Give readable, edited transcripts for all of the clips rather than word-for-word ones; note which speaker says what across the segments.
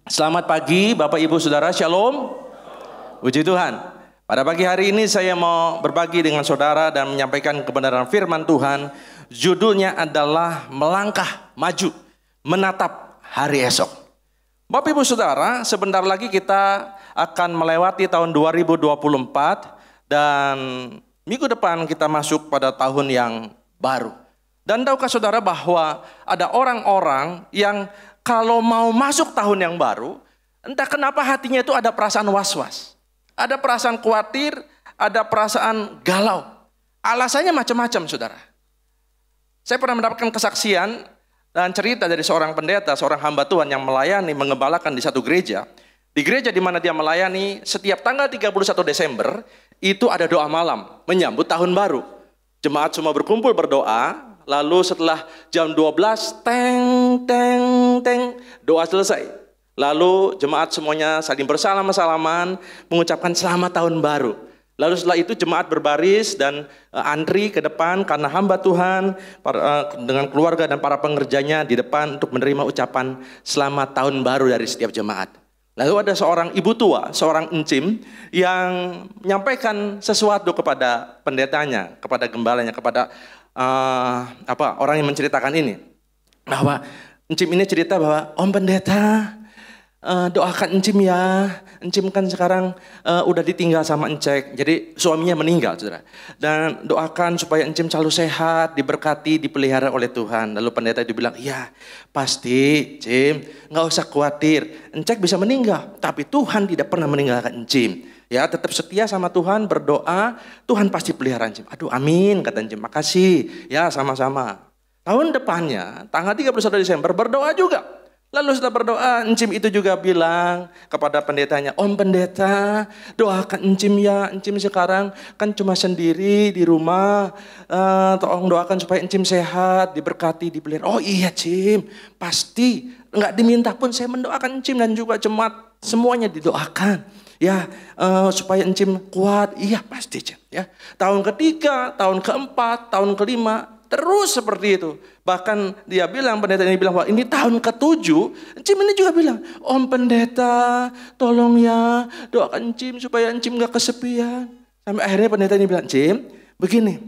Speaker 1: Selamat pagi Bapak Ibu Saudara, Shalom. Puji Tuhan. Pada pagi hari ini saya mau berbagi dengan saudara dan menyampaikan kebenaran firman Tuhan. Judulnya adalah melangkah maju, menatap hari esok. Bapak Ibu Saudara, sebentar lagi kita akan melewati tahun 2024 dan minggu depan kita masuk pada tahun yang baru. Dan tahukah saudara bahwa ada orang-orang yang kalau mau masuk tahun yang baru, entah kenapa hatinya itu ada perasaan was-was. Ada perasaan khawatir, ada perasaan galau. Alasannya macam-macam saudara. Saya pernah mendapatkan kesaksian dan cerita dari seorang pendeta, seorang hamba Tuhan yang melayani, mengembalakan di satu gereja. Di gereja di mana dia melayani, setiap tanggal 31 Desember, itu ada doa malam, menyambut tahun baru. Jemaat semua berkumpul berdoa. Lalu setelah jam 12, teng, teng, teng, doa selesai. Lalu jemaat semuanya saling bersalam-salaman, mengucapkan selamat tahun baru. Lalu setelah itu jemaat berbaris dan antri ke depan karena hamba Tuhan dengan keluarga dan para pengerjanya di depan untuk menerima ucapan selamat tahun baru dari setiap jemaat. Lalu ada seorang ibu tua, seorang encim yang menyampaikan sesuatu kepada pendetanya, kepada gembalanya, kepada orang yang menceritakan ini, bahwa encim ini cerita bahwa Om Pendeta doakan encim ya, encim kan sekarang udah ditinggal sama encek, jadi suaminya meninggal saudara, dan doakan supaya encim selalu sehat, diberkati, dipelihara oleh Tuhan. Lalu pendeta itu bilang, iya pasti encim, nggak usah khawatir, encek bisa meninggal, tapi Tuhan tidak pernah meninggalkan encim. Ya, tetap setia sama Tuhan, berdoa, Tuhan pasti pelihara encim. Aduh, amin, kata encim. Makasih. Ya, sama-sama. Tahun depannya, tanggal 31 Desember, berdoa juga. Lalu setelah berdoa, encim itu juga bilang kepada pendetanya, Om Pendeta, doakan encim ya. Encim sekarang kan cuma sendiri di rumah. Tolong doakan supaya encim sehat, diberkati, dipelihara. Oh iya, Cim, pasti. Enggak diminta pun saya mendoakan encim dan juga jemaat semuanya didoakan. Ya, supaya encim kuat. Iya pasti Cim. Ya, tahun ketiga, tahun keempat, tahun kelima, terus seperti itu. Bahkan dia bilang, pendeta ini bilang, wah ini tahun ketujuh, encim ini juga bilang, Om Pendeta, tolong ya doakan encim supaya encim gak kesepian. Sampai akhirnya pendeta ini bilang, Cim, begini,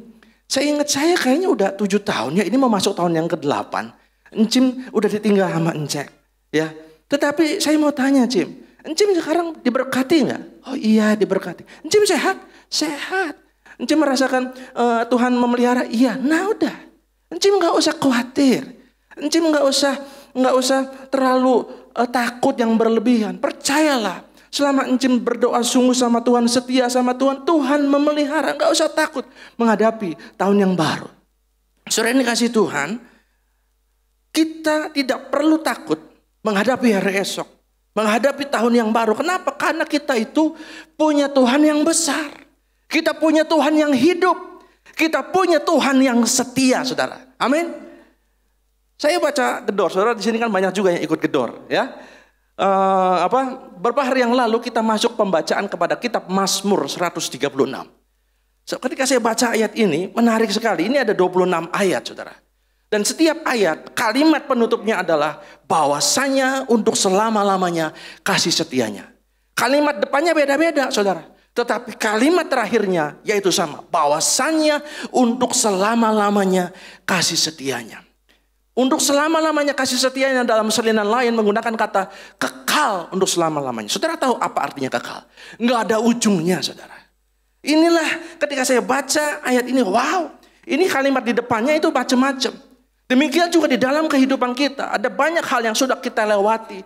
Speaker 1: saya ingat saya kayaknya udah 7 tahun ya, ini mau masuk tahun yang ke-8. Encim udah ditinggal sama encek. Ya, tetapi saya mau tanya Cim, encim sekarang diberkati enggak? Oh iya diberkati. Encim sehat? Sehat. Encim merasakan Tuhan memelihara? Iya. Nah udah. Encim enggak usah khawatir. Encim enggak usah terlalu takut yang berlebihan. Percayalah. Selama encim berdoa sungguh sama Tuhan, setia sama Tuhan, Tuhan memelihara. Enggak usah takut menghadapi tahun yang baru. Saudara ini kasih Tuhan, kita tidak perlu takut menghadapi hari esok. Menghadapi tahun yang baru. Kenapa? Karena kita itu punya Tuhan yang besar. Kita punya Tuhan yang hidup. Kita punya Tuhan yang setia, saudara. Amin. Saya baca Gedor. Saudara di sini kan banyak juga yang ikut Gedor, ya. Beberapa hari yang lalu kita masuk pembacaan kepada kitab Mazmur 136. Ketika saya baca ayat ini, menarik sekali. Ini ada 26 ayat, saudara. Dan setiap ayat, kalimat penutupnya adalah bahwasanya untuk selama-lamanya kasih setianya. Kalimat depannya beda-beda, saudara. Tetapi kalimat terakhirnya yaitu sama. Bahwasanya untuk selama-lamanya kasih setianya. Untuk selama-lamanya kasih setianya dalam salinan lain menggunakan kata kekal untuk selama-lamanya. Saudara tahu apa artinya kekal? Nggak ada ujungnya, saudara. Inilah ketika saya baca ayat ini, wow. Ini kalimat di depannya itu macam-macam. Demikian juga di dalam kehidupan kita. Ada banyak hal yang sudah kita lewati.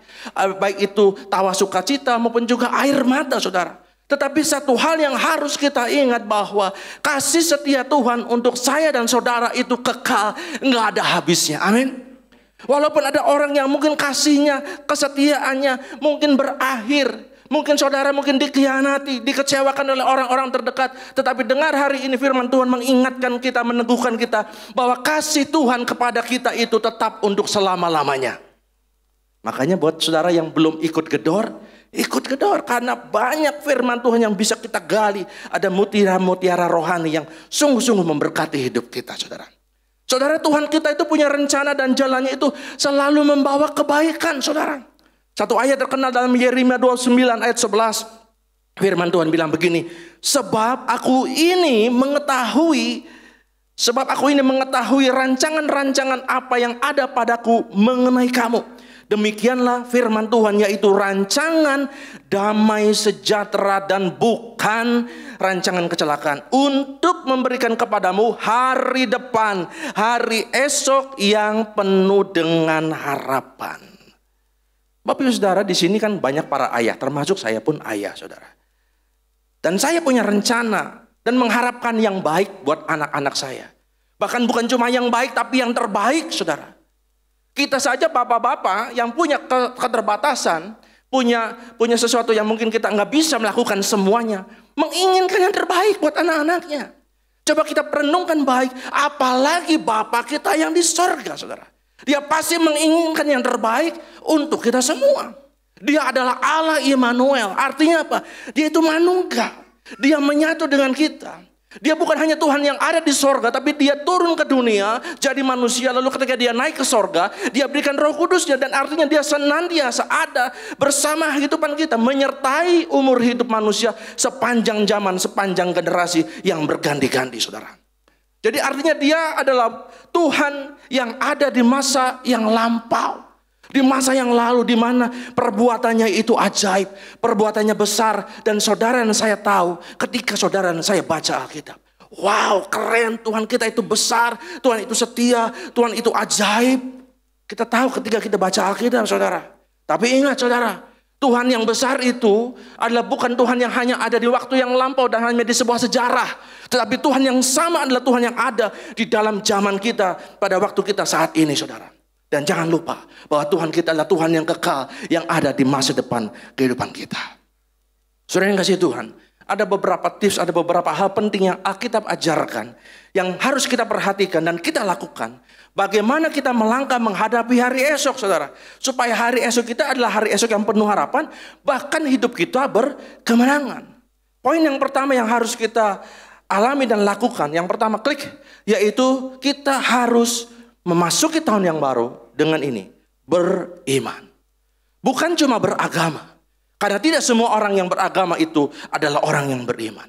Speaker 1: Baik itu tawa sukacita maupun juga air mata saudara. Tetapi satu hal yang harus kita ingat bahwa kasih setia Tuhan untuk saya dan saudara itu kekal. Nggak ada habisnya. Amin. Walaupun ada orang yang mungkin kasihnya, kesetiaannya mungkin berakhir. Mungkin saudara mungkin dikhianati, dikecewakan oleh orang-orang terdekat. Tetapi dengar hari ini firman Tuhan mengingatkan kita, meneguhkan kita bahwa kasih Tuhan kepada kita itu tetap untuk selama-lamanya. Makanya buat saudara yang belum ikut Gedor, ikut Gedor. Karena banyak firman Tuhan yang bisa kita gali. Ada mutiara-mutiara rohani yang sungguh-sungguh memberkati hidup kita, saudara. Saudara, Tuhan kita itu punya rencana dan jalannya itu selalu membawa kebaikan, saudara. Satu ayat terkenal dalam Yeremia 29 ayat 11. Firman Tuhan bilang begini, sebab aku ini mengetahui rancangan-rancangan apa yang ada padaku mengenai kamu. Demikianlah firman Tuhan, yaitu rancangan damai sejahtera dan bukan rancangan kecelakaan, untuk memberikan kepadamu hari depan, hari esok yang penuh dengan harapan. Bapak Ibu Saudara, di sini kan banyak para ayah, termasuk saya pun ayah, Saudara. Dan saya punya rencana dan mengharapkan yang baik buat anak-anak saya. Bahkan bukan cuma yang baik, tapi yang terbaik, Saudara. Kita saja bapak-bapak yang punya keterbatasan, punya sesuatu yang mungkin kita nggak bisa melakukan semuanya, menginginkan yang terbaik buat anak-anaknya. Coba kita renungkan baik, apalagi Bapak kita yang di sorga, Saudara. Dia pasti menginginkan yang terbaik untuk kita semua. Dia adalah Allah Immanuel. Artinya apa? Dia itu Manunggal. Dia menyatu dengan kita. Dia bukan hanya Tuhan yang ada di sorga, tapi dia turun ke dunia jadi manusia. Lalu ketika dia naik ke sorga, dia berikan Roh Kudusnya, dan artinya dia senantiasa ada bersama kehidupan kita, menyertai umur hidup manusia sepanjang zaman, sepanjang generasi yang berganti-ganti, Saudara. Jadi artinya dia adalah Tuhan yang ada di masa yang lampau, di masa yang lalu, di mana perbuatannya itu ajaib, perbuatannya besar. Dan saudara dan saya tahu ketika saudara dan saya baca Alkitab, wow, keren, Tuhan kita itu besar, Tuhan itu setia, Tuhan itu ajaib. Kita tahu ketika kita baca Alkitab, Saudara. Tapi ingat, Saudara, Tuhan yang besar itu adalah bukan Tuhan yang hanya ada di waktu yang lampau dan hanya di sebuah sejarah, tetapi Tuhan yang sama adalah Tuhan yang ada di dalam zaman kita, pada waktu kita saat ini, Saudara. Dan jangan lupa bahwa Tuhan kita adalah Tuhan yang kekal, yang ada di masa depan kehidupan kita. Saudara yang kasih Tuhan, ada beberapa tips, ada beberapa hal penting yang Alkitab ajarkan, yang harus kita perhatikan dan kita lakukan. Bagaimana kita melangkah menghadapi hari esok, Saudara. Supaya hari esok kita adalah hari esok yang penuh harapan, bahkan hidup kita berkemenangan. Poin yang pertama yang harus kita alami dan lakukan, yang pertama klik, yaitu kita harus memasuki tahun yang baru dengan ini, beriman. Bukan cuma beragama. Karena tidak semua orang yang beragama itu adalah orang yang beriman.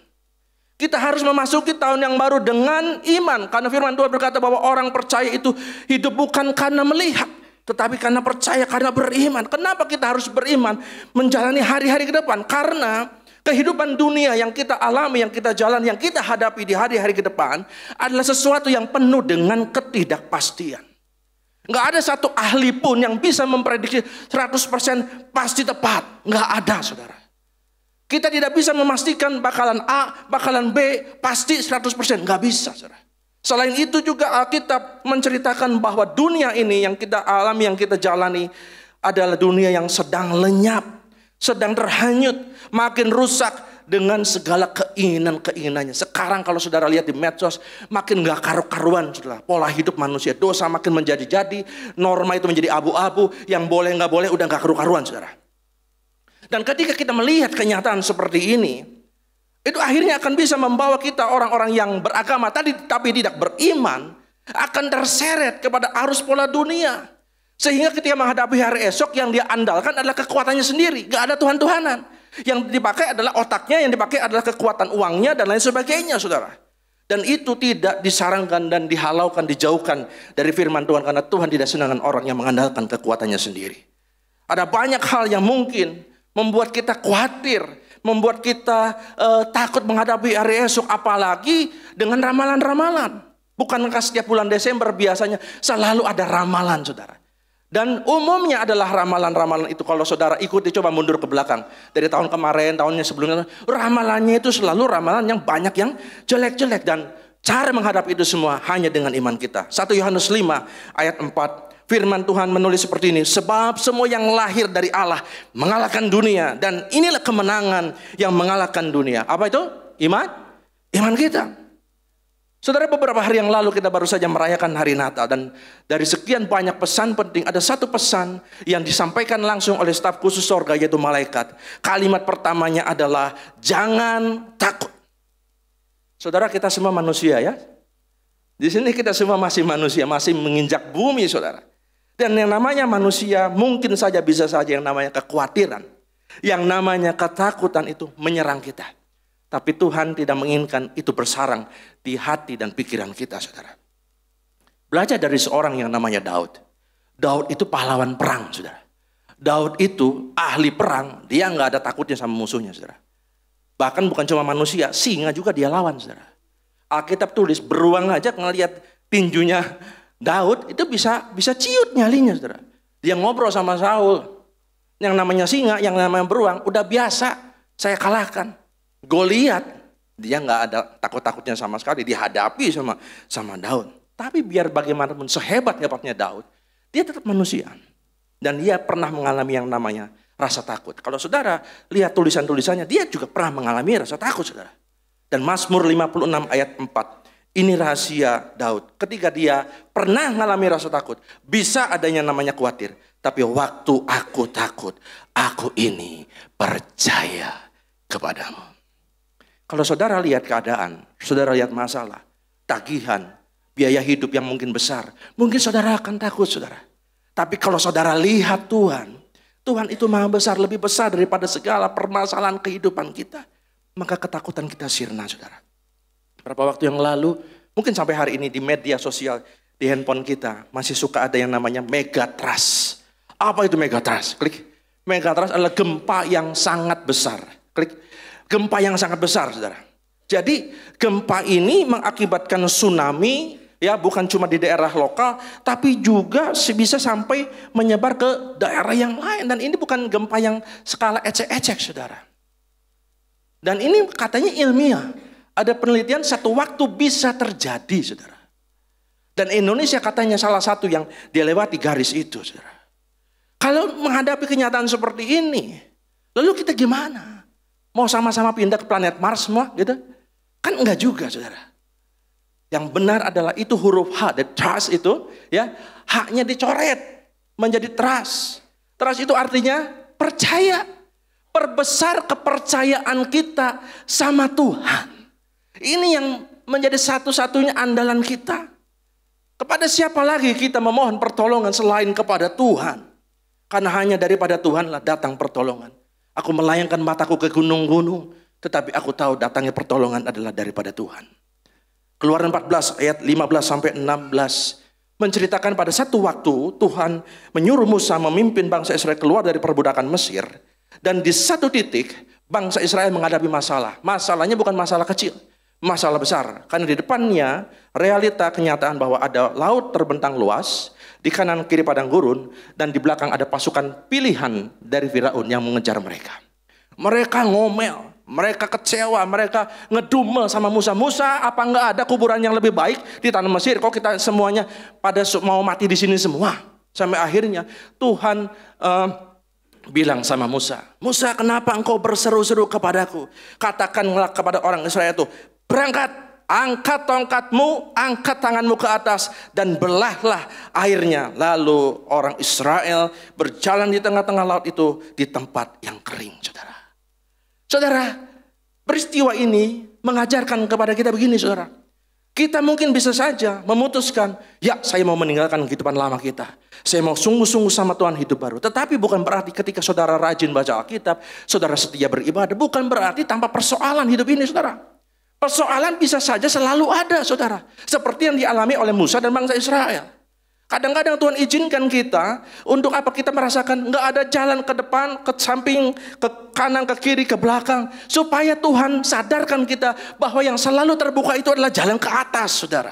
Speaker 1: Kita harus memasuki tahun yang baru dengan iman. Karena firman Tuhan berkata bahwa orang percaya itu hidup bukan karena melihat, tetapi karena percaya, karena beriman. Kenapa kita harus beriman menjalani hari-hari ke depan? Karena kehidupan dunia yang kita alami, yang kita jalan, yang kita hadapi di hari-hari ke depan adalah sesuatu yang penuh dengan ketidakpastian. Nggak ada satu ahli pun yang bisa memprediksi 100% pasti tepat. Nggak ada, Saudara. Kita tidak bisa memastikan bakalan A, bakalan B, pasti 100%. Nggak bisa, Saudara. Selain itu juga Alkitab menceritakan bahwa dunia ini yang kita alami, yang kita jalani adalah dunia yang sedang lenyap, sedang terhanyut, makin rusak dengan segala keinginan-keinginannya. Sekarang kalau saudara lihat di medsos, makin gak karu-karuan, Saudara. Pola hidup manusia, dosa makin menjadi-jadi, norma itu menjadi abu-abu, yang boleh gak boleh udah gak karu-karuan, Saudara. Dan ketika kita melihat kenyataan seperti ini, itu akhirnya akan bisa membawa kita, orang-orang yang beragama tadi tapi tidak beriman, akan terseret kepada arus pola dunia. Sehingga ketika menghadapi hari esok, yang dia andalkan adalah kekuatannya sendiri, gak ada Tuhan-Tuhanan. Yang dipakai adalah otaknya, yang dipakai adalah kekuatan uangnya dan lain sebagainya, Saudara. Dan itu tidak disarankan dan dihalaukan, dijauhkan dari firman Tuhan, karena Tuhan tidak senang dengan orang yang mengandalkan kekuatannya sendiri. Ada banyak hal yang mungkin membuat kita khawatir, membuat kita takut menghadapi hari esok, apalagi dengan ramalan-ramalan. Bukankah setiap bulan Desember biasanya selalu ada ramalan, Saudara? Dan umumnya adalah ramalan-ramalan itu, kalau saudara ikuti, coba mundur ke belakang. Dari tahun kemarin, tahunnya sebelumnya, ramalannya itu selalu ramalan yang banyak yang jelek-jelek. Dan cara menghadapi itu semua hanya dengan iman kita. 1 Yohanes 5 ayat 4, firman Tuhan menulis seperti ini. Sebab semua yang lahir dari Allah mengalahkan dunia. Dan inilah kemenangan yang mengalahkan dunia. Apa itu? Iman? Iman kita. Saudara, beberapa hari yang lalu kita baru saja merayakan hari Natal, dan dari sekian banyak pesan penting, ada satu pesan yang disampaikan langsung oleh staf khusus sorga, yaitu malaikat. Kalimat pertamanya adalah jangan takut. Saudara, kita semua manusia, ya. Di sini kita semua masih manusia, masih menginjak bumi, Saudara. Dan yang namanya manusia mungkin saja bisa saja yang namanya kekhawatiran, yang namanya ketakutan itu menyerang kita. Tapi Tuhan tidak menginginkan itu bersarang di hati dan pikiran kita, saudara. Belajar dari seorang yang namanya Daud. Daud itu pahlawan perang, saudara. Daud itu ahli perang, dia nggak ada takutnya sama musuhnya, saudara. Bahkan bukan cuma manusia, singa juga dia lawan, saudara. Alkitab tulis beruang aja ngelihat tinjunya Daud itu bisa ciut nyalinya, saudara. Dia ngobrol sama Saul. Yang namanya singa, yang namanya beruang, udah biasa saya kalahkan. Goliat, dia nggak ada takut-takutnya sama sekali dihadapi sama Daud. Tapi biar bagaimanapun sehebat-hebatnya Daud, dia tetap manusia. Dan dia pernah mengalami yang namanya rasa takut. Kalau saudara lihat tulisan-tulisannya, dia juga pernah mengalami rasa takut, saudara. Dan Mazmur 56 ayat 4. Ini rahasia Daud. Ketika dia pernah mengalami rasa takut, bisa adanya namanya khawatir. Tapi waktu aku takut, aku ini percaya kepadamu. Kalau saudara lihat keadaan, saudara lihat masalah, tagihan, biaya hidup yang mungkin besar, mungkin saudara akan takut, saudara. Tapi kalau saudara lihat Tuhan, Tuhan itu maha besar, lebih besar daripada segala permasalahan kehidupan kita. Maka ketakutan kita sirna, saudara. Beberapa waktu yang lalu, mungkin sampai hari ini di media sosial, di handphone kita, masih suka ada yang namanya megatrust. Apa itu megatrust? Klik. Megatrust adalah gempa yang sangat besar. Klik. Gempa yang sangat besar, saudara. Jadi gempa ini mengakibatkan tsunami, ya bukan cuma di daerah lokal, tapi juga bisa sampai menyebar ke daerah yang lain. Dan ini bukan gempa yang skala ecek-ecek, saudara. Dan ini katanya ilmiah. Ada penelitian satu waktu bisa terjadi, saudara. Dan Indonesia katanya salah satu yang dilewati garis itu, saudara. Kalau menghadapi kenyataan seperti ini, lalu kita gimana? Mau sama-sama pindah ke planet Mars semua gitu? Kan enggak juga, saudara. Yang benar adalah itu huruf H, the trust itu, ya, H-nya dicoret menjadi trust. Trust itu artinya percaya. Perbesar kepercayaan kita sama Tuhan. Ini yang menjadi satu-satunya andalan kita. Kepada siapa lagi kita memohon pertolongan selain kepada Tuhan? Karena hanya daripada Tuhanlah datang pertolongan. Aku melayangkan mataku ke gunung-gunung, tetapi aku tahu datangnya pertolongan adalah daripada Tuhan. Keluaran 14 ayat 15 sampai 16 menceritakan pada satu waktu Tuhan menyuruh Musa memimpin bangsa Israel keluar dari perbudakan Mesir. Dan di satu titik bangsa Israel menghadapi masalah. Masalahnya bukan masalah kecil, masalah besar. Karena di depannya realita kenyataan bahwa ada laut terbentang luas, di kanan kiri padang gurun, dan di belakang ada pasukan pilihan dari Firaun yang mengejar mereka. Mereka ngomel, mereka kecewa, mereka ngedumel sama Musa. Musa, apa enggak ada kuburan yang lebih baik di tanah Mesir? Kok kita semuanya pada mau mati di sini semua? Sampai akhirnya Tuhan bilang sama Musa, Musa, kenapa engkau berseru-seru kepadaku? Katakanlah kepada orang Israel itu, berangkat, angkat tongkatmu, angkat tanganmu ke atas, dan belahlah airnya. Lalu orang Israel berjalan di tengah-tengah laut itu di tempat yang kering, saudara. Saudara, peristiwa ini mengajarkan kepada kita begini, saudara. Kita mungkin bisa saja memutuskan, ya saya mau meninggalkan kehidupan lama kita. Saya mau sungguh-sungguh sama Tuhan hidup baru. Tetapi bukan berarti ketika saudara rajin baca Alkitab, saudara setia beribadah, bukan berarti tanpa persoalan hidup ini, saudara. Persoalan bisa saja selalu ada, saudara. Seperti yang dialami oleh Musa dan bangsa Israel. Kadang-kadang Tuhan izinkan kita, untuk apa kita merasakan nggak ada jalan ke depan, ke samping, ke kanan, ke kiri, ke belakang. Supaya Tuhan sadarkan kita bahwa yang selalu terbuka itu adalah jalan ke atas, saudara.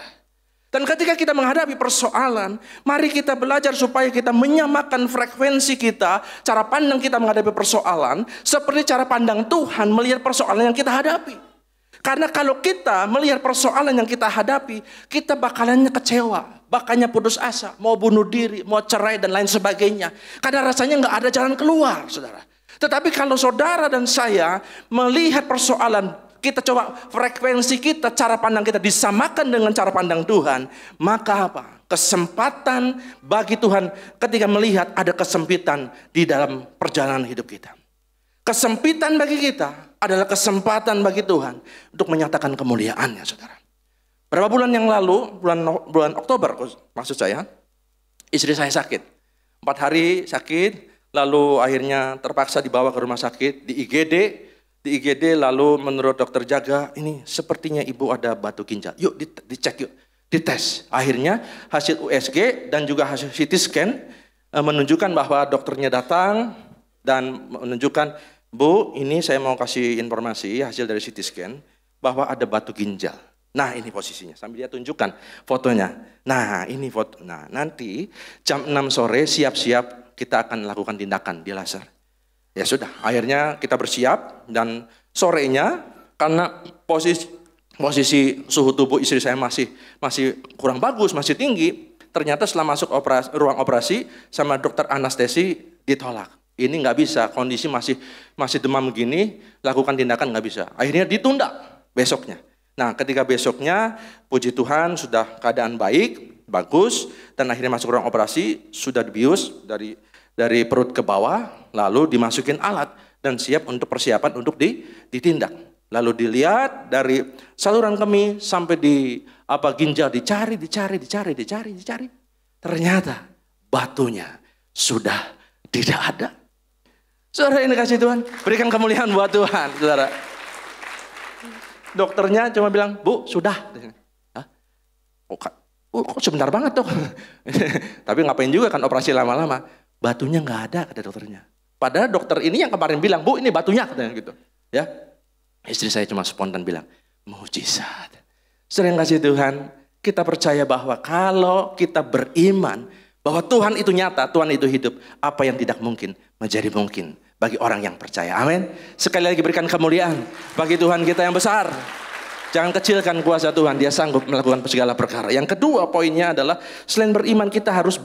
Speaker 1: Dan ketika kita menghadapi persoalan, mari kita belajar supaya kita menyamakan frekuensi kita, cara pandang kita menghadapi persoalan, seperti cara pandang Tuhan melihat persoalan yang kita hadapi. Karena kalau kita melihat persoalan yang kita hadapi, kita bakalannya kecewa, bakalnya putus asa, mau bunuh diri, mau cerai dan lain sebagainya. Karena rasanya nggak ada jalan keluar, saudara. Tetapi kalau saudara dan saya melihat persoalan, kita coba frekuensi kita, cara pandang kita disamakan dengan cara pandang Tuhan, maka apa? Kesempatan bagi Tuhan ketika melihat ada kesempitan di dalam perjalanan hidup kita. Kesempitan bagi kita adalah kesempatan bagi Tuhan untuk menyatakan kemuliaannya, saudara. Berapa bulan yang lalu, bulan Oktober maksud saya, istri saya sakit. 4 hari sakit, lalu akhirnya terpaksa dibawa ke rumah sakit di IGD. Di IGD lalu menurut dokter jaga, ini sepertinya ibu ada batu ginjal. Yuk dicek yuk, dites. Akhirnya hasil USG dan juga hasil CT scan menunjukkan bahwa dokternya datang dan menunjukkan, Bu, ini saya mau kasih informasi hasil dari CT scan bahwa ada batu ginjal. Nah ini posisinya, sambil dia tunjukkan fotonya. Nah ini foto. Nah nanti jam 6 sore siap-siap kita akan lakukan tindakan di laser. Ya sudah, akhirnya kita bersiap dan sorenya karena posisi suhu tubuh istri saya masih kurang bagus, masih tinggi. Ternyata setelah masuk ruang operasi sama dokter anestesi ditolak. Ini nggak bisa, kondisi masih demam begini, lakukan tindakan nggak bisa. Akhirnya ditunda besoknya. Nah, ketika besoknya, puji Tuhan sudah keadaan baik, bagus, dan akhirnya masuk ruang operasi, sudah dibius dari perut ke bawah, lalu dimasukin alat dan siap untuk persiapan untuk ditindak. Lalu dilihat dari saluran kemih sampai di ginjal dicari. Ternyata batunya sudah tidak ada. Saudara, ini kasih Tuhan, berikan kemuliaan buat Tuhan, saudara. Dokternya cuma bilang, Bu, sudah. Hah? Kok sebentar banget dok. Tapi ngapain juga kan operasi lama-lama. Batunya nggak ada, kata dokternya. Padahal dokter ini yang kemarin bilang, Bu, ini batunya, katanya gitu. Ya, istri saya cuma spontan bilang, mujizat. Sering kasih Tuhan, kita percaya bahwa kalau kita beriman bahwa Tuhan itu nyata, Tuhan itu hidup, apa yang tidak mungkin menjadi mungkin bagi orang yang percaya. Amin. Sekali lagi berikan kemuliaan bagi Tuhan kita yang besar. Jangan kecilkan kuasa Tuhan, Dia sanggup melakukan segala perkara. Yang kedua poinnya adalah selain beriman kita harus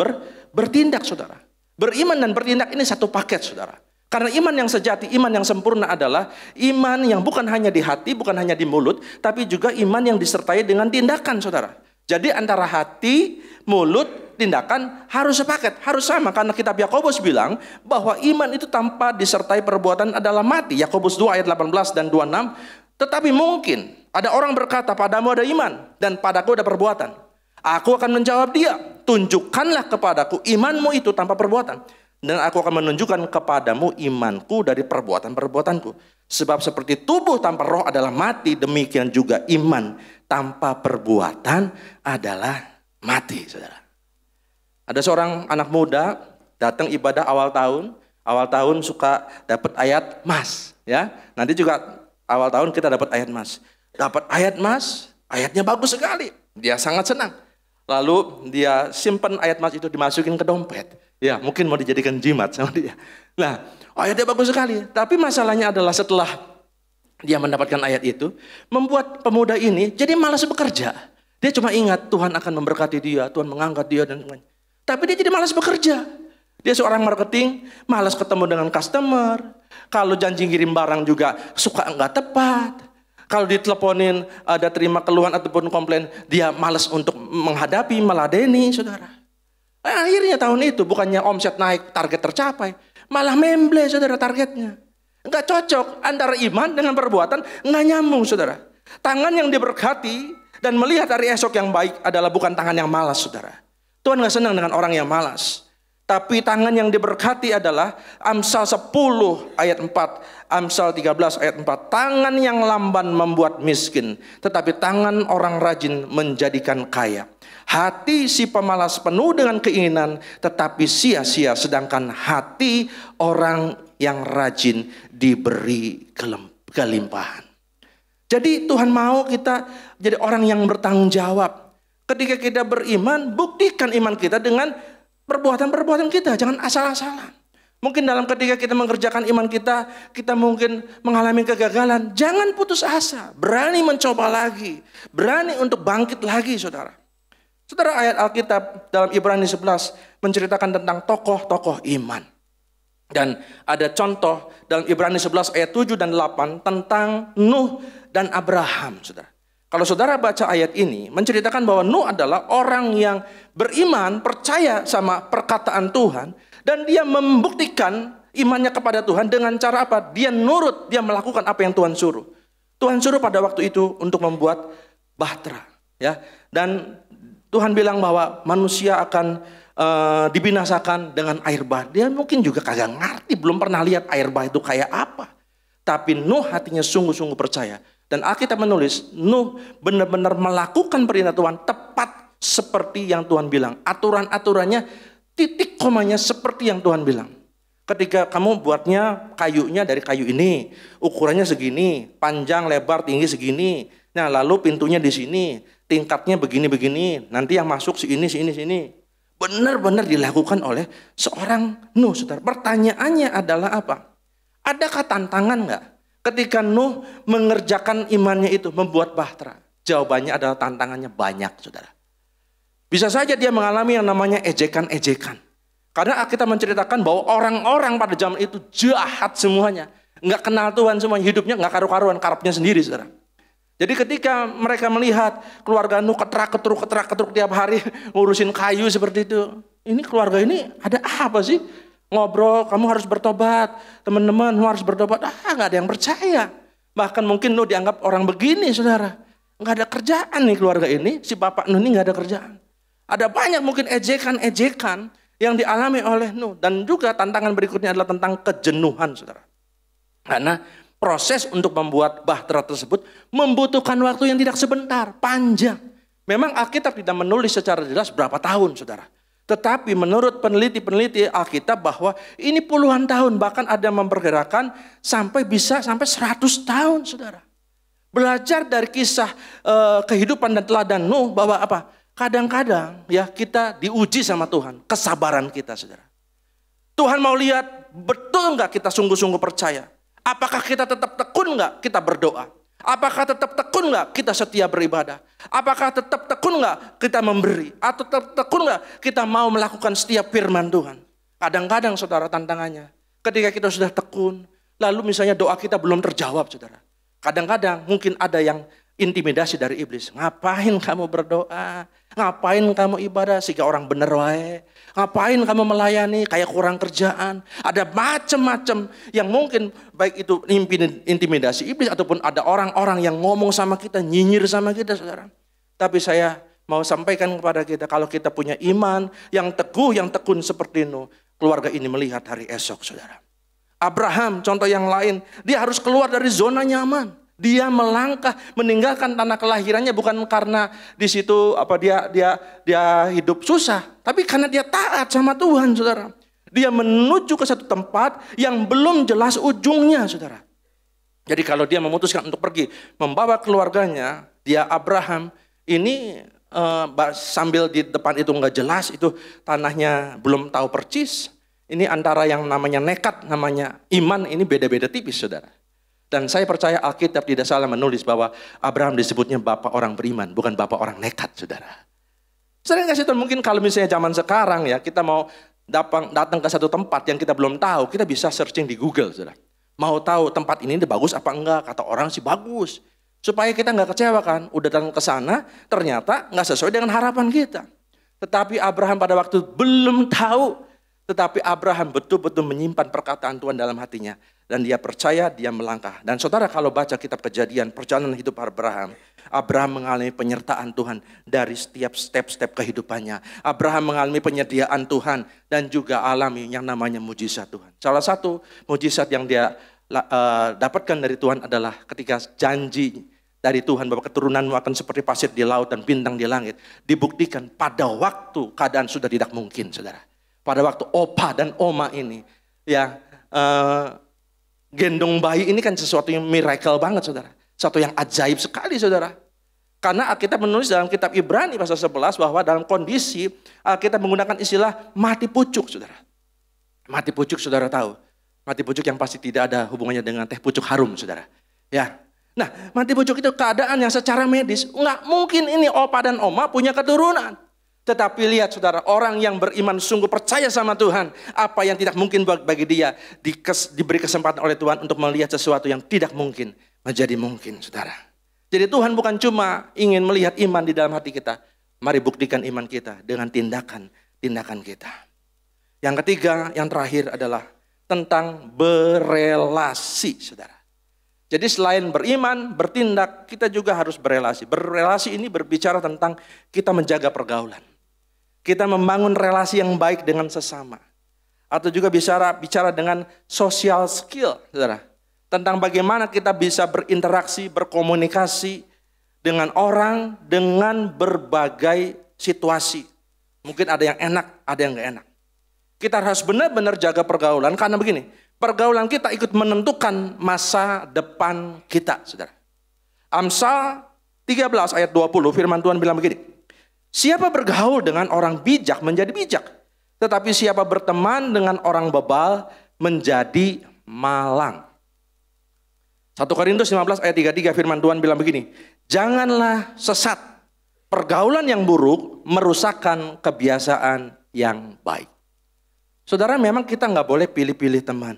Speaker 1: bertindak, saudara. Beriman dan bertindak ini satu paket, saudara. Karena iman yang sejati, iman yang sempurna adalah iman yang bukan hanya di hati, bukan hanya di mulut, tapi juga iman yang disertai dengan tindakan, saudara. Jadi antara hati, mulut, tindakan harus sepaket, harus sama. Karena kitab Yakobus bilang bahwa iman itu tanpa disertai perbuatan adalah mati. Yakobus 2 ayat 18 dan 26. Tetapi mungkin ada orang berkata, padamu ada iman dan padaku ada perbuatan. Aku akan menjawab dia, tunjukkanlah kepadaku imanmu itu tanpa perbuatan. Dan aku akan menunjukkan kepadamu imanku dari perbuatan-perbuatanku. Sebab seperti tubuh tanpa roh adalah mati, demikian juga iman tanpa perbuatan adalah mati, saudara. Ada seorang anak muda datang ibadah awal tahun suka dapat ayat emas, ya. Nanti juga awal tahun kita dapat ayat emas. Dapat ayat emas, ayatnya bagus sekali. Dia sangat senang. Lalu dia simpan ayat emas itu dimasukin ke dompet. Ya, mungkin mau dijadikan jimat sama dia. Nah, ayatnya bagus sekali. Tapi masalahnya adalah setelah dia mendapatkan ayat itu, membuat pemuda ini jadi malas bekerja. Dia cuma ingat Tuhan akan memberkati dia, Tuhan mengangkat dia dan semuanya. Tapi dia jadi malas bekerja. Dia seorang marketing, malas ketemu dengan customer. Kalau janji ngirim barang juga suka enggak tepat. Kalau diteleponin ada terima keluhan ataupun komplain, dia malas untuk menghadapi, meladeni, saudara. Akhirnya tahun itu bukannya omset naik, target tercapai, malah memble, saudara, targetnya. Enggak cocok antara iman dengan perbuatan, enggak nyambung, saudara. Tangan yang diberkati dan melihat hari esok yang baik adalah bukan tangan yang malas, saudara. Tuhan enggak senang dengan orang yang malas. Tapi tangan yang diberkati adalah Amsal 10 ayat 4, Amsal 13 ayat 4. Tangan yang lamban membuat miskin, tetapi tangan orang rajin menjadikan kaya. Hati si pemalas penuh dengan keinginan, tetapi sia-sia, sedangkan hati orang yang rajin diberi kelimpahan. Jadi Tuhan mau kita jadi orang yang bertanggung jawab. Ketika kita beriman, buktikan iman kita dengan perbuatan-perbuatan kita, jangan asal-asalan. Mungkin dalam ketika kita mengerjakan iman kita, kita mungkin mengalami kegagalan. Jangan putus asa, berani mencoba lagi, berani untuk bangkit lagi, saudara. Saudara, ayat Alkitab dalam Ibrani 11 menceritakan tentang tokoh-tokoh iman. Dan ada contoh dalam Ibrani 11 ayat 7 dan 8 tentang Nuh dan Abraham, saudara. Kalau saudara baca ayat ini, menceritakan bahwa Nuh adalah orang yang beriman, percaya sama perkataan Tuhan, dan dia membuktikan imannya kepada Tuhan dengan cara apa? Dia nurut, dia melakukan apa yang Tuhan suruh. Tuhan suruh pada waktu itu untuk membuat bahtera, ya. Dan Tuhan bilang bahwa manusia akan dibinasakan dengan air bah. Dia mungkin juga kagak ngerti, belum pernah lihat air bah itu kayak apa. Tapi Nuh hatinya sungguh-sungguh percaya. Dan Alkitab menulis, Nuh benar-benar melakukan perintah Tuhan tepat seperti yang Tuhan bilang. Aturan-aturannya, titik komanya seperti yang Tuhan bilang. Ketika kamu buatnya kayunya dari kayu ini, ukurannya segini, panjang, lebar, tinggi segini. Nah, lalu pintunya di sini, tingkatnya begini-begini. Nanti yang masuk sini. Benar-benar dilakukan oleh seorang Nuh, saudara. Pertanyaannya adalah apa? Adakah tantangan nggak ketika Nuh mengerjakan imannya itu, membuat bahtera? Jawabannya adalah tantangannya banyak, saudara. Bisa saja dia mengalami yang namanya ejekan-ejekan. Karena kita menceritakan bahwa orang-orang pada zaman itu jahat semuanya. Nggak kenal Tuhan semuanya, hidupnya nggak karu-karuan, karepnya sendiri, saudara. Jadi ketika mereka melihat keluarga Nuh ketrak-ketruk tiap hari ngurusin kayu seperti itu. Ini keluarga ini ada apa sih? Ngobrol, kamu harus bertobat. Teman-teman, kamu harus bertobat. Nggak ada yang percaya. Bahkan mungkin Nuh dianggap orang begini, saudara. Nggak ada kerjaan nih keluarga ini. Si bapak Nuh ini nggak ada kerjaan. Ada banyak mungkin ejekan-ejekan yang dialami oleh Nuh. Dan juga tantangan berikutnya adalah tentang kejenuhan, saudara. Karena proses untuk membuat bahtera tersebut membutuhkan waktu yang tidak sebentar, panjang. Memang Alkitab tidak menulis secara jelas berapa tahun, saudara. Tetapi menurut peneliti Alkitab bahwa ini puluhan tahun, bahkan ada memperkirakan sampai 100 tahun, saudara. Belajar dari kisah kehidupan dan teladan Nuh bahwa apa? Kadang-kadang ya kita diuji sama Tuhan, kesabaran kita, saudara. Tuhan mau lihat betul nggak kita sungguh-sungguh percaya. Apakah kita tetap tekun nggak kita berdoa? Apakah tetap tekun nggak kita setia beribadah? Apakah tetap tekun nggak kita memberi? Atau tetap tekun nggak kita mau melakukan setiap firman Tuhan? Kadang-kadang, saudara, tantangannya ketika kita sudah tekun, lalu misalnya doa kita belum terjawab, saudara. Kadang-kadang mungkin ada yang intimidasi dari iblis. Ngapain kamu berdoa? Ngapain kamu ibadah? Sehingga orang bener wae. Ngapain kamu melayani? Kayak kurang kerjaan. Ada macam-macam yang mungkin baik itu intimidasi iblis ataupun ada orang-orang yang ngomong sama kita, nyinyir sama kita, saudara. Tapi saya mau sampaikan kepada kita, kalau kita punya iman yang teguh, yang tekun seperti Nuh, keluarga ini melihat hari esok, saudara. Abraham, contoh yang lain, dia harus keluar dari zona nyaman. Dia melangkah meninggalkan tanah kelahirannya bukan karena di situ dia hidup susah, tapi karena dia taat sama Tuhan, saudara. Dia menuju ke satu tempat yang belum jelas ujungnya, saudara. Jadi kalau dia memutuskan untuk pergi membawa keluarganya, dia Abraham ini sambil di depan itu nggak jelas, itu tanahnya belum tahu percis. Ini antara yang namanya nekat, namanya iman, ini beda-beda tipis, saudara. Dan saya percaya Alkitab tidak salah menulis bahwa Abraham disebutnya bapak orang beriman, bukan bapak orang nekat, saudara. Sering kasih tahu, mungkin kalau misalnya zaman sekarang ya, kita mau datang ke satu tempat yang kita belum tahu, kita bisa searching di Google, saudara. Mau tahu tempat ini bagus apa enggak, kata orang sih bagus. Supaya kita nggak kecewa kan, udah datang ke sana, ternyata nggak sesuai dengan harapan kita. Tetapi Abraham pada waktu belum tahu, tetapi Abraham betul-betul menyimpan perkataan Tuhan dalam hatinya. Dan dia percaya, dia melangkah. Dan saudara kalau baca kitab Kejadian, perjalanan hidup Abraham mengalami penyertaan Tuhan dari setiap step-step kehidupannya. Abraham mengalami penyediaan Tuhan dan juga alami yang namanya mujizat Tuhan. Salah satu mujizat yang dia dapatkan dari Tuhan adalah ketika janji dari Tuhan bahwa keturunanmu akan seperti pasir di laut dan bintang di langit. Dibuktikan pada waktu keadaan sudah tidak mungkin, saudara. Pada waktu opa dan oma ini ya gendong bayi ini kan sesuatu yang miracle banget, saudara. Sesuatu yang ajaib sekali, saudara. Karena Alkitab menulis dalam kitab Ibrani pasal 11 bahwa dalam kondisi Alkitab menggunakan istilah mati pucuk, saudara. Mati pucuk, saudara tahu. Mati pucuk yang pasti tidak ada hubungannya dengan teh pucuk harum, saudara. Ya. Nah, mati pucuk itu keadaan yang secara medis nggak mungkin ini opa dan oma punya keturunan. Tetapi lihat, saudara, orang yang beriman sungguh percaya sama Tuhan, apa yang tidak mungkin bagi dia diberi kesempatan oleh Tuhan untuk melihat sesuatu yang tidak mungkin menjadi mungkin, saudara. Jadi Tuhan bukan cuma ingin melihat iman di dalam hati kita, mari buktikan iman kita dengan tindakan kita. Yang ketiga, yang terakhir adalah tentang berelasi, saudara. Jadi selain beriman, bertindak, kita juga harus berelasi. Berelasi ini berbicara tentang kita menjaga pergaulan. kita membangun relasi yang baik dengan sesama. Atau juga bicara dengan social skill, saudara. Tentang bagaimana kita bisa berinteraksi, berkomunikasi dengan orang dengan berbagai situasi. Mungkin ada yang enak, ada yang gak enak. Kita harus benar-benar jaga pergaulan karena begini, pergaulan kita ikut menentukan masa depan kita, saudara. Amsal 13 ayat 20 firman Tuhan bilang begini. Siapa bergaul dengan orang bijak menjadi bijak, tetapi siapa berteman dengan orang bebal menjadi malang. 1 Korintus 15 ayat 33 firman Tuhan bilang begini. Janganlah sesat, pergaulan yang buruk merusakkan kebiasaan yang baik. Saudara, memang kita nggak boleh pilih-pilih teman.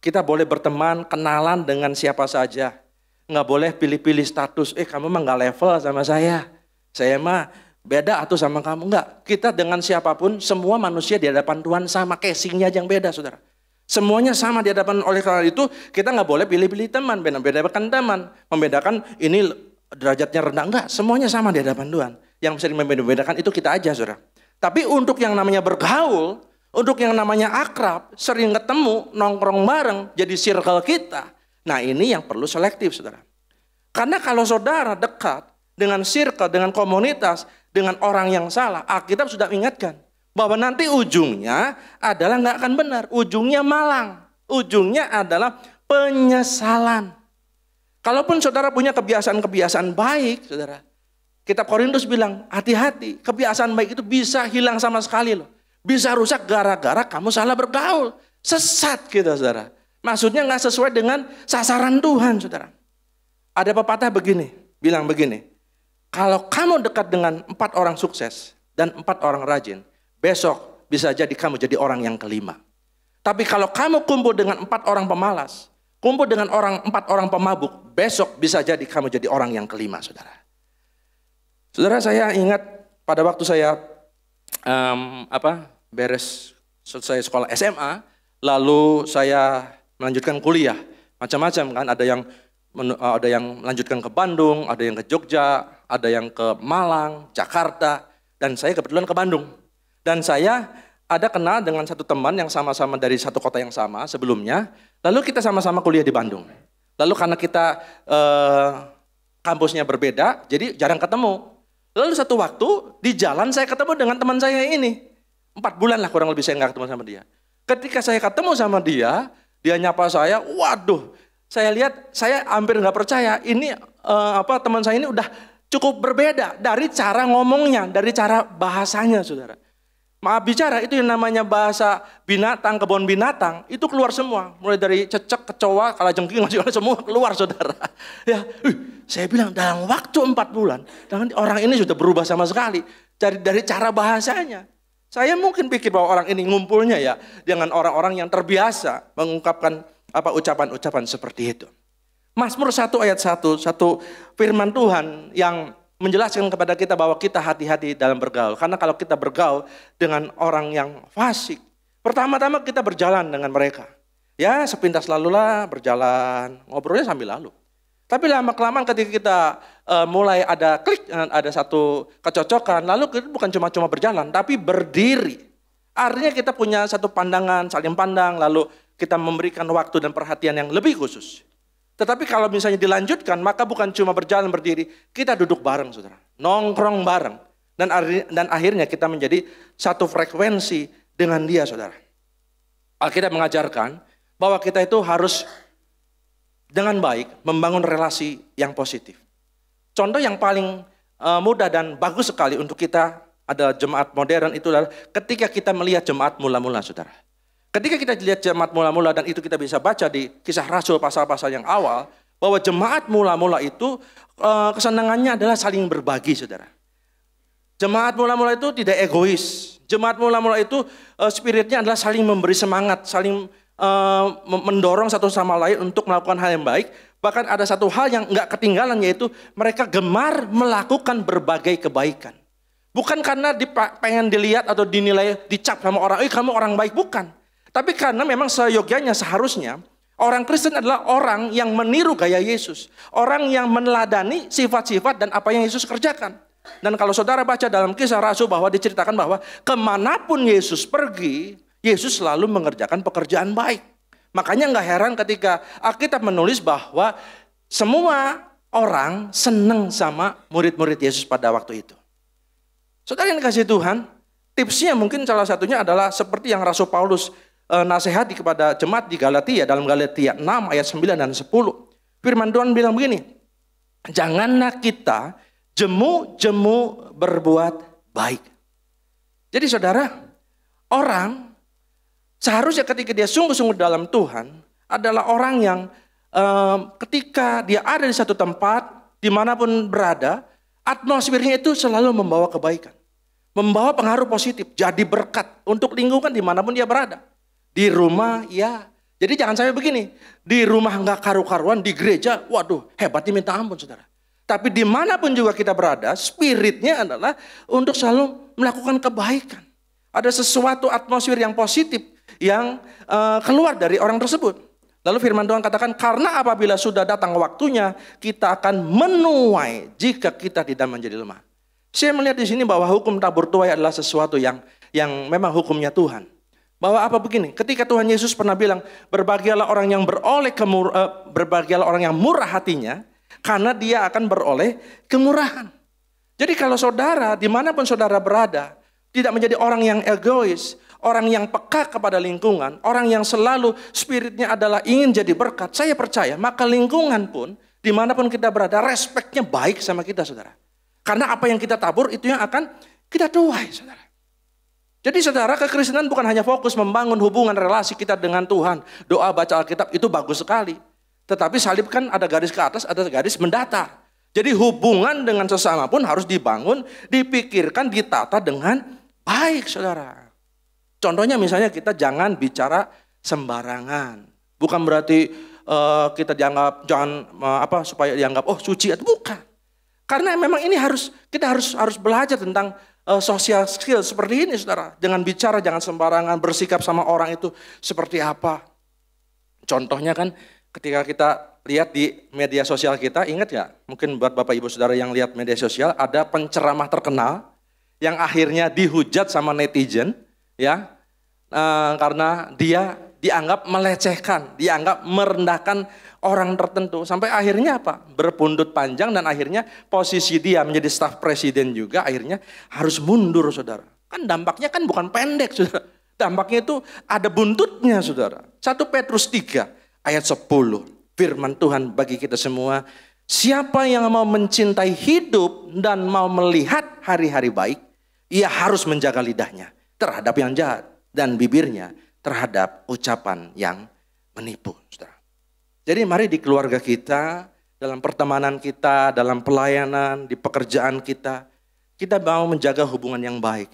Speaker 1: Kita boleh berteman, kenalan dengan siapa saja. Nggak boleh pilih-pilih status. Kamu mah nggak level sama saya. Saya mah beda atau sama kamu. Enggak, kita dengan siapapun, semua manusia di hadapan Tuhan sama, casingnya aja yang beda, saudara. Semuanya sama di hadapan. Oleh karena itu kita nggak boleh pilih-pilih teman, membedakan teman, membedakan ini derajatnya rendah. Enggak, semuanya sama di hadapan Tuhan. Yang bisa membedakan itu kita aja, saudara. Tapi untuk yang namanya bergaul, untuk yang namanya akrab, sering ketemu, nongkrong bareng, jadi circle kita. Nah, ini yang perlu selektif, saudara. Karena kalau saudara dekat dengan circle, dengan komunitas, dengan orang yang salah, Alkitab sudah ingatkan bahwa nanti ujungnya adalah nggak akan benar, ujungnya malang, ujungnya adalah penyesalan. Kalaupun saudara punya kebiasaan-kebiasaan baik, saudara, Kitab Korintus bilang hati-hati, kebiasaan baik itu bisa hilang sama sekali loh, bisa rusak gara-gara kamu salah bergaul, sesat kita, saudara. Maksudnya nggak sesuai dengan sasaran Tuhan, saudara. Ada pepatah begini, bilang begini, kalau kamu dekat dengan 4 orang sukses dan 4 orang rajin, besok bisa jadi kamu jadi orang yang kelima. Tapi kalau kamu kumpul dengan 4 orang pemalas, kumpul dengan 4 orang pemabuk, besok bisa jadi kamu jadi orang yang kelima, saudara. Saudara, saya ingat pada waktu saya beres selesai sekolah SMA, lalu saya melanjutkan kuliah, macam-macam kan, ada yang melanjutkan ke Bandung, ada yang ke Jogja, ada yang ke Malang, Jakarta, dan saya kebetulan ke Bandung. Dan saya ada kenal dengan satu teman yang sama-sama dari satu kota yang sama sebelumnya, lalu kita sama-sama kuliah di Bandung. Lalu karena kita kampusnya berbeda, jadi jarang ketemu. Lalu satu waktu di jalan saya ketemu dengan teman saya ini. 4 bulan lah kurang lebih saya nggak ketemu sama dia. Ketika saya ketemu sama dia, dia nyapa saya, waduh, saya lihat, saya hampir nggak percaya, ini teman saya ini udah cukup berbeda dari cara ngomongnya, dari cara bahasanya, saudara. Maaf bicara, itu yang namanya bahasa binatang, kebun binatang, itu keluar semua. Mulai dari cecek, kecoa, kalajengking, semua keluar, saudara. Ya, saya bilang dalam waktu 4 bulan, orang ini sudah berubah sama sekali. Dari cara bahasanya. Saya mungkin pikir bahwa orang ini ngumpulnya ya dengan orang-orang yang terbiasa mengungkapkan ucapan-ucapan seperti itu. Mazmur 1 ayat 1, satu firman Tuhan yang menjelaskan kepada kita bahwa kita hati-hati dalam bergaul. Karena kalau kita bergaul dengan orang yang fasik, pertama-tama kita berjalan dengan mereka. Ya sepintas lalulah berjalan, ngobrolnya sambil lalu. Tapi lama-kelamaan ketika kita mulai ada klik, ada satu kecocokan, lalu kita bukan cuma berjalan, tapi berdiri. Artinya kita punya satu pandangan, saling pandang, lalu kita memberikan waktu dan perhatian yang lebih khusus. Tetapi kalau misalnya dilanjutkan, maka bukan cuma berjalan berdiri, kita duduk bareng, saudara, nongkrong bareng, dan akhirnya kita menjadi satu frekuensi dengan dia, saudara. Alkitab mengajarkan bahwa kita itu harus dengan baik membangun relasi yang positif. Contoh yang paling mudah dan bagus sekali untuk kita adalah jemaat modern itu adalah ketika kita melihat jemaat mula-mula, saudara. Ketika kita lihat jemaat mula-mula, dan itu kita bisa baca di Kisah Rasul pasal-pasal yang awal, bahwa jemaat mula-mula itu kesenangannya adalah saling berbagi, saudara. Jemaat mula-mula itu tidak egois. Jemaat mula-mula itu spiritnya adalah saling memberi semangat, saling mendorong satu sama lain untuk melakukan hal yang baik. Bahkan ada satu hal yang nggak ketinggalan, yaitu mereka gemar melakukan berbagai kebaikan. Bukan karena pengen dilihat atau dinilai, dicap sama orang, kamu orang baik, bukan. Tapi karena memang seyogyanya seharusnya orang Kristen adalah orang yang meniru gaya Yesus. Orang yang meneladani sifat-sifat dan apa yang Yesus kerjakan. Dan kalau saudara baca dalam Kisah Rasul bahwa diceritakan bahwa kemanapun Yesus pergi, Yesus selalu mengerjakan pekerjaan baik. Makanya nggak heran ketika Alkitab menulis bahwa semua orang senang sama murid-murid Yesus pada waktu itu. Saudara yang dikasihi Tuhan, tipsnya mungkin salah satunya adalah seperti yang Rasul Paulus nasihati kepada jemaat di Galatia, dalam Galatia 6 ayat 9 dan 10. Firman Tuhan bilang begini, janganlah kita jemu-jemu berbuat baik. Jadi saudara, orang seharusnya ketika dia sungguh-sungguh dalam Tuhan adalah orang yang ketika dia ada di satu tempat, dimanapun berada, atmosfernya itu selalu membawa kebaikan. Membawa pengaruh positif, jadi berkat untuk lingkungan dimanapun dia berada. Di rumah, ya. Jadi jangan sampai begini, di rumah nggak karu-karuan, di gereja, waduh hebatnya minta ampun saudara. Tapi dimanapun juga kita berada, spiritnya adalah untuk selalu melakukan kebaikan. Ada sesuatu atmosfer yang positif yang keluar dari orang tersebut. Lalu firman Tuhan katakan, karena apabila sudah datang waktunya, kita akan menuai jika kita tidak menjadi lemah. Saya melihat di sini bahwa hukum tabur tuai adalah sesuatu yang memang hukumnya Tuhan. Bahwa apa begini, ketika Tuhan Yesus pernah bilang, berbahagialah orang yang berbahagialah orang yang murah hatinya, karena dia akan beroleh kemurahan. Jadi kalau saudara, dimanapun saudara berada, tidak menjadi orang yang egois, orang yang peka kepada lingkungan, orang yang selalu spiritnya adalah ingin jadi berkat, saya percaya, maka lingkungan pun, dimanapun kita berada, respeknya baik sama kita saudara. Karena apa yang kita tabur, itu yang akan kita tuai saudara. Jadi saudara, kekristenan bukan hanya fokus membangun hubungan relasi kita dengan Tuhan. Doa, baca Alkitab itu bagus sekali. Tetapi salib kan ada garis ke atas, ada garis mendatar. Jadi hubungan dengan sesama pun harus dibangun, dipikirkan, ditata dengan baik saudara. Contohnya misalnya kita jangan bicara sembarangan. Bukan berarti kita supaya dianggap suci atau bukan. Karena memang ini kita harus belajar tentang social skill seperti ini saudara. Jangan bicara, jangan sembarangan, bersikap sama orang itu seperti apa. Contohnya kan ketika kita lihat di media sosial kita, ingat ya, mungkin buat Bapak Ibu Saudara yang lihat media sosial, ada penceramah terkenal yang akhirnya dihujat sama netizen, ya, karena dia dianggap melecehkan, dianggap merendahkan orang tertentu, sampai akhirnya apa? Berpundut panjang dan akhirnya posisi dia menjadi staf presiden juga akhirnya harus mundur, saudara. Kan dampaknya kan bukan pendek, saudara. Dampaknya itu ada buntutnya, saudara. 1 Petrus 3 ayat 10. Firman Tuhan bagi kita semua, siapa yang mau mencintai hidup dan mau melihat hari-hari baik, ia harus menjaga lidahnya terhadap yang jahat dan bibirnya terhadap ucapan yang menipu. Saudara. Jadi mari di keluarga kita, dalam pertemanan kita, dalam pelayanan, di pekerjaan kita mau menjaga hubungan yang baik.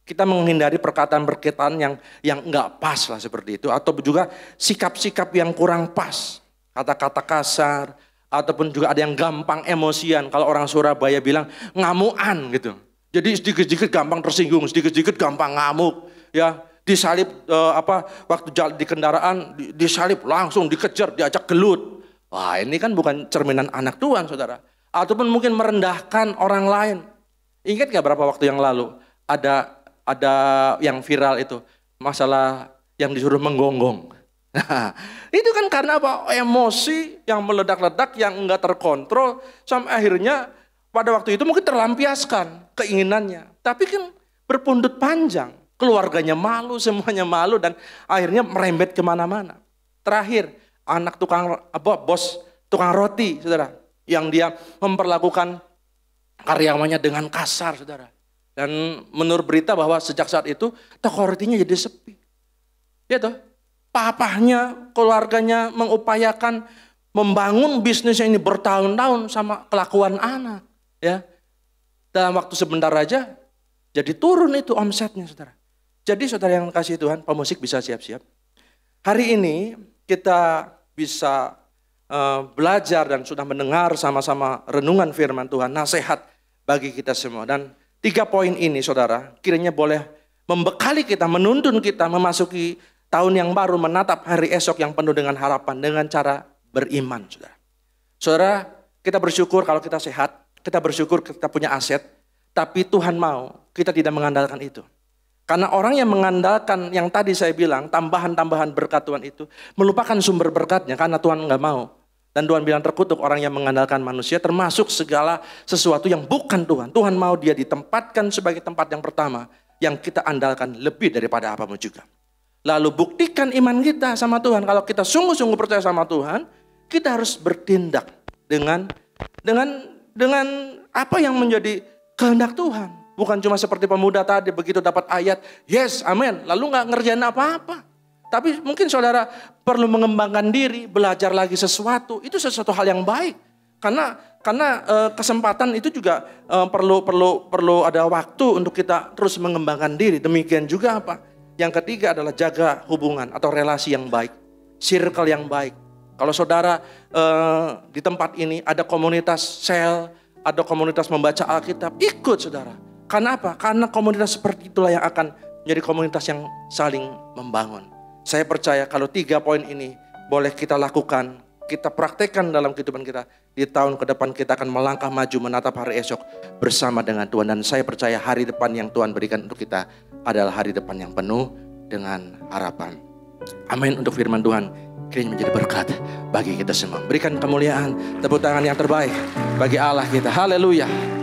Speaker 1: Kita menghindari perkataan-perkataan yang enggak pas lah seperti itu. Atau juga sikap-sikap yang kurang pas. Kata-kata kasar, ataupun juga ada yang gampang emosian. Kalau orang Surabaya bilang ngamuan gitu. Jadi sedikit-sedikit gampang tersinggung, sedikit-sedikit gampang ngamuk. Ya, disalib waktu jalan di kendaraan, disalib langsung dikejar, diajak gelut. Wah, ini kan bukan cerminan anak Tuhan, saudara. Ataupun mungkin merendahkan orang lain. Ingat gak berapa waktu yang lalu ada yang viral itu, masalah yang disuruh menggonggong. Nah, itu kan karena apa? Emosi yang meledak-ledak, yang enggak terkontrol, sampai akhirnya pada waktu itu mungkin terlampiaskan keinginannya. Tapi kan berpundut panjang, keluarganya malu, semuanya malu, dan akhirnya merembet kemana-mana. Terakhir, anak bos tukang roti, saudara, yang dia memperlakukan karyawannya dengan kasar, saudara. Dan menurut berita bahwa sejak saat itu toko rotinya jadi sepi. Ya toh, papahnya, keluarganya mengupayakan membangun bisnisnya ini bertahun-tahun sama kelakuan anak. Ya, dalam waktu sebentar aja jadi turun itu omsetnya, saudara. Jadi saudara yang kasih Tuhan, pemusik bisa siap-siap. Hari ini kita bisa belajar dan sudah mendengar sama-sama renungan firman Tuhan, nasihat bagi kita semua. Dan 3 poin ini saudara, kiranya boleh membekali kita, menuntun kita memasuki tahun yang baru, menatap hari esok yang penuh dengan harapan dengan cara beriman, saudara. Saudara, kita bersyukur kalau kita sehat, kita bersyukur kita punya aset, Tapi Tuhan mau kita tidak mengandalkan itu. Karena orang yang mengandalkan yang tadi saya bilang, tambahan-tambahan berkat Tuhan itu, melupakan sumber berkatnya karena Tuhan nggak mau. Dan Tuhan bilang terkutuk orang yang mengandalkan manusia, termasuk segala sesuatu yang bukan Tuhan. Tuhan mau dia ditempatkan sebagai tempat yang pertama, yang kita andalkan lebih daripada apapun juga. Lalu buktikan iman kita sama Tuhan. Kalau kita sungguh-sungguh percaya sama Tuhan, kita harus bertindak dengan apa yang menjadi kehendak Tuhan. Bukan cuma seperti pemuda tadi, begitu dapat ayat, yes, amin, lalu gak ngerjain apa-apa. Tapi mungkin saudara perlu mengembangkan diri, belajar lagi sesuatu, itu sesuatu hal yang baik. Karena kesempatan itu juga perlu ada waktu untuk kita terus mengembangkan diri. Demikian juga apa? Yang ketiga adalah jaga hubungan atau relasi yang baik, circle yang baik. Kalau saudara di tempat ini ada komunitas sel, ada komunitas membaca Alkitab, ikut saudara. Karena apa? Karena komunitas seperti itulah yang akan menjadi komunitas yang saling membangun. Saya percaya kalau 3 poin ini boleh kita lakukan, kita praktekkan dalam kehidupan kita. Di tahun ke depan kita akan melangkah maju menatap hari esok bersama dengan Tuhan. Dan saya percaya hari depan yang Tuhan berikan untuk kita adalah hari depan yang penuh dengan harapan. Amin untuk firman Tuhan. Kiranya menjadi berkat bagi kita semua. Berikan kemuliaan, tepuk tangan yang terbaik bagi Allah kita. Haleluya.